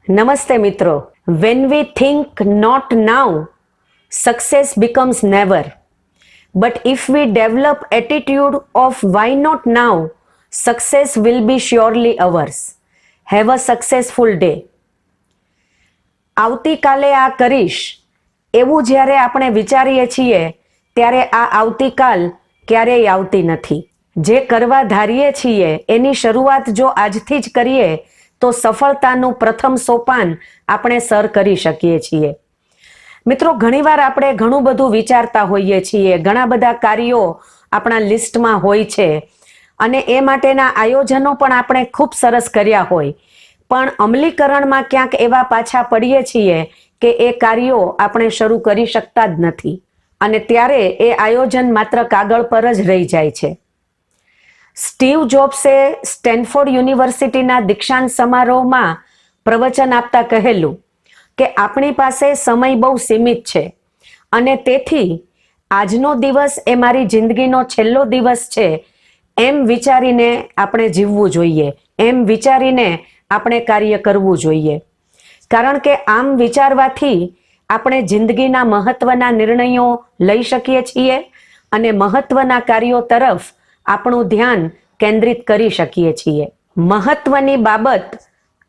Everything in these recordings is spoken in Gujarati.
Namaste Mitro. When we think not now, success becomes never. But if we develop attitude of why not now, success will be surely ours. Have a successful day. આવતીકાલે આ કરીશ એવું જ્યારે આપણે વિચારીએ છીએ ત્યારે આ આવતીકાલ ક્યારેય આવતી નથી. જે કરવા ધારીએ છીએ એની શરૂઆત જો આજથી જ કરીએ તો સફળતાનું પ્રથમ સોપાન આપણે સર કરી શકીએ છીએ. મિત્રો, ઘણીવાર આપણે ઘણું બધું વિચારતા હોઈએ છીએ, ઘણા બધા કાર્યો આપણા લિસ્ટમાં હોય છે અને એ માટેના આયોજનો પણ આપણે ખૂબ સરસ કર્યા હોય, પણ અમલીકરણમાં ક્યાંક એવા પાછા પડીએ છીએ કે એ કાર્યો આપણે શરૂ કરી શકતા જ નથી અને ત્યારે એ આયોજન માત્ર કાગળ પર જ રહી જાય છે. સ્ટીવ જોબ્સે સ્ટેનફોર્ડ યુનિવર્સિટીના દીક્ષાંત સમારોહમાં પ્રવચન આપતા કહેલું કે આપણી પાસે સમય બહુ સીમિત છે અને તેથી આજનો દિવસ એ મારી જિંદગીનો છેલ્લો દિવસ છે એમ વિચારીને આપણે જીવવું જોઈએ, એમ વિચારીને આપણે કાર્ય કરવું જોઈએ. કારણ કે આમ વિચારવાથી આપણે જિંદગીના મહત્વના નિર્ણયો લઈ શકીએ છીએ અને મહત્વના કાર્યો તરફ આપણું ધ્યાન કેન્દ્રિત કરી શકીએ છીએ. મહત્વની બાબત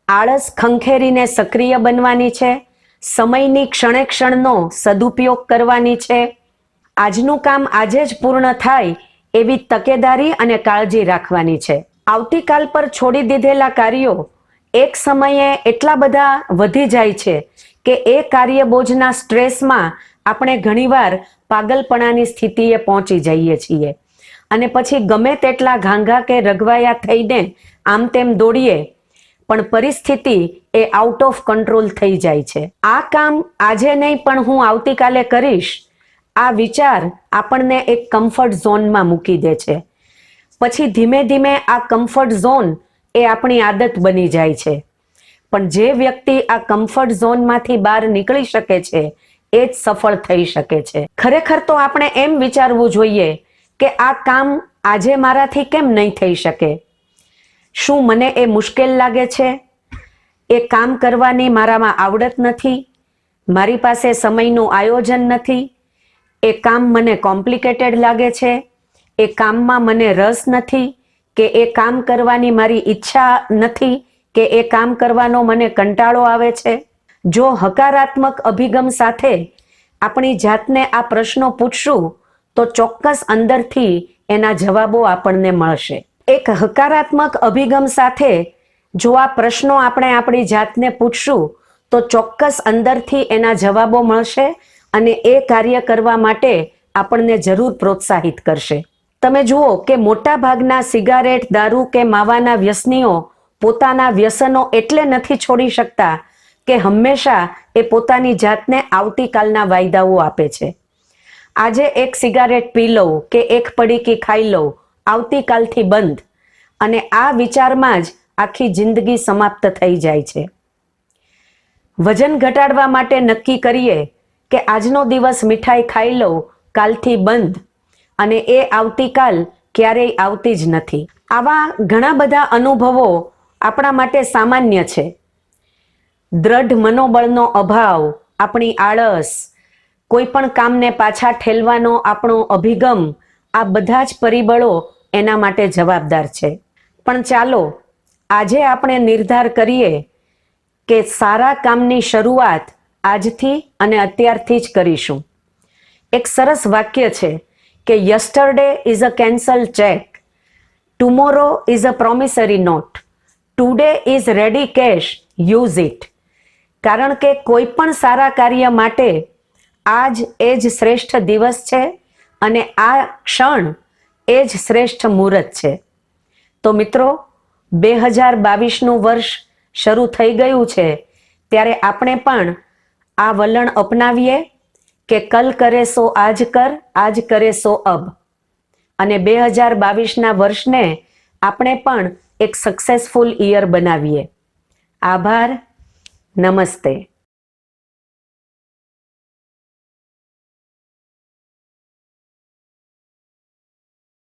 આળસ ખંખેરીને સક્રિય બનવાની છે, સમયની ક્ષણે ક્ષણનો સદુપયોગ કરવાની છે, આજનું કામ આજે જ પૂર્ણ થાય એવી તકેદારી અને કાળજી રાખવાની છે. આવતીકાલ પર છોડી દીધેલા કાર્યો એક સમયે એટલા બધા વધી જાય છે કે એ કાર્ય બોજના સ્ટ્રેસમાં આપણે ઘણીવાર પાગલપણાની સ્થિતિએ પહોંચી જઈએ છીએ અને પછી ગમે તેટલા ઘાંઘા કે રઘવાયા થઈને આમ તેમ દોડીએ પણ પરિસ્થિતિ એ આઉટ ઓફ કંટ્રોલ થઈ જાય છે. આ કામ આજે નહીં પણ હું આવતીકાલે કરીશ, આ વિચાર આપણને એક કમ્ફર્ટ ઝોનમાં મૂકી દે છે. પછી ધીમે ધીમે આ કમ્ફર્ટ ઝોન એ આપણી આદત બની જાય છે. પણ જે વ્યક્તિ આ કમ્ફર્ટ ઝોનમાંથી બહાર નીકળી શકે છે એ જ સફળ થઈ શકે છે. ખરેખર તો આપણે એમ વિચારવું જોઈએ કે આ કામ આજે મારાથી કેમ નહીં થઈ શકે? શું મને એ મુશ્કેલ લાગે છે? એ કામ કરવાની મારામાં આવડત નથી? મારી પાસે સમયનું આયોજન નથી? એ કામ મને કોમ્પ્લિકેટેડ લાગે છે? એ કામમાં મને રસ નથી? કે એ કામ કરવાની મારી ઈચ્છા નથી? કે એ કામ કરવાનો મને કંટાળો આવે છે? જો હકારાત્મક અભિગમ સાથે આપણી જાતને આ પ્રશ્નો પૂછશું તો ચોક્કસ અંદરથી એના જવાબો આપણને મળશે. એક હકારાત્મક અભિગમ સાથે જો આ પ્રશ્નો આપણે આપણી જાતને પૂછશું તો ચોક્કસ અંદરથી એના જવાબો મળશે અને એ કાર્ય કરવા માટે આપણને જરૂર પ્રોત્સાહિત કરશે. તમે જુઓ કે મોટા ભાગના સિગારેટ, દારૂ કે માવાના વ્યસનીઓ પોતાના વ્યસનો એટલે નથી છોડી શકતા કે હંમેશા એ પોતાની જાતને આવતીકાલના વાયદાઓ આપે છે. આજે એક સિગારેટ પી લઉં કે એક પડીકી ખાઈ લઉં, આવતીકાલથી બંધ, અને આ વિચારમાં જ આખી જિંદગી સમાપ્ત થઈ જાય છે. વજન ઘટાડવા માટે નક્કી કરીએ કે આજનો દિવસ મીઠાઈ ખાઈ લઉં, કાલથી બંધ, અને એ આવતીકાલ ક્યારેય આવતી જ નથી. આવા ઘણા બધા અનુભવો આપણા માટે સામાન્ય છે. દ્રઢ મનોબળનો અભાવ, આપણી આળસ, કોઈ પણ કામને પાછા ઠેલવાનો આપણો અભિગમ, આ બધા જ પરિબળો એના માટે જવાબદાર છે. પણ ચાલો આજે આપણે નિર્ધાર કરીએ કે સારા કામની શરૂઆત આજથી અને અત્યારથી જ કરીશું. એક સરસ વાક્ય છે કે yesterday is a cancel cheque, tomorrow is a promissory note, today is ready cash, use it. કારણ કે કોઈ પણ સારા કાર્ય માટે આજ એ જ શ્રેષ્ઠ દિવસ છે અને આ ક્ષણ એ જ શ્રેષ્ઠ મુહૂર્ત છે. તો મિત્રો, 2022નું વર્ષ શરૂ થઈ ગયું છે ત્યારે આપણે પણ આ વલણ અપનાવીએ કે કલ કરે સો આજ કર, આજ કરે સો અબ, અને 2022ના વર્ષને આપણે પણ એક સક્સેસફુલ યર બનાવીએ. આભાર. નમસ્તે.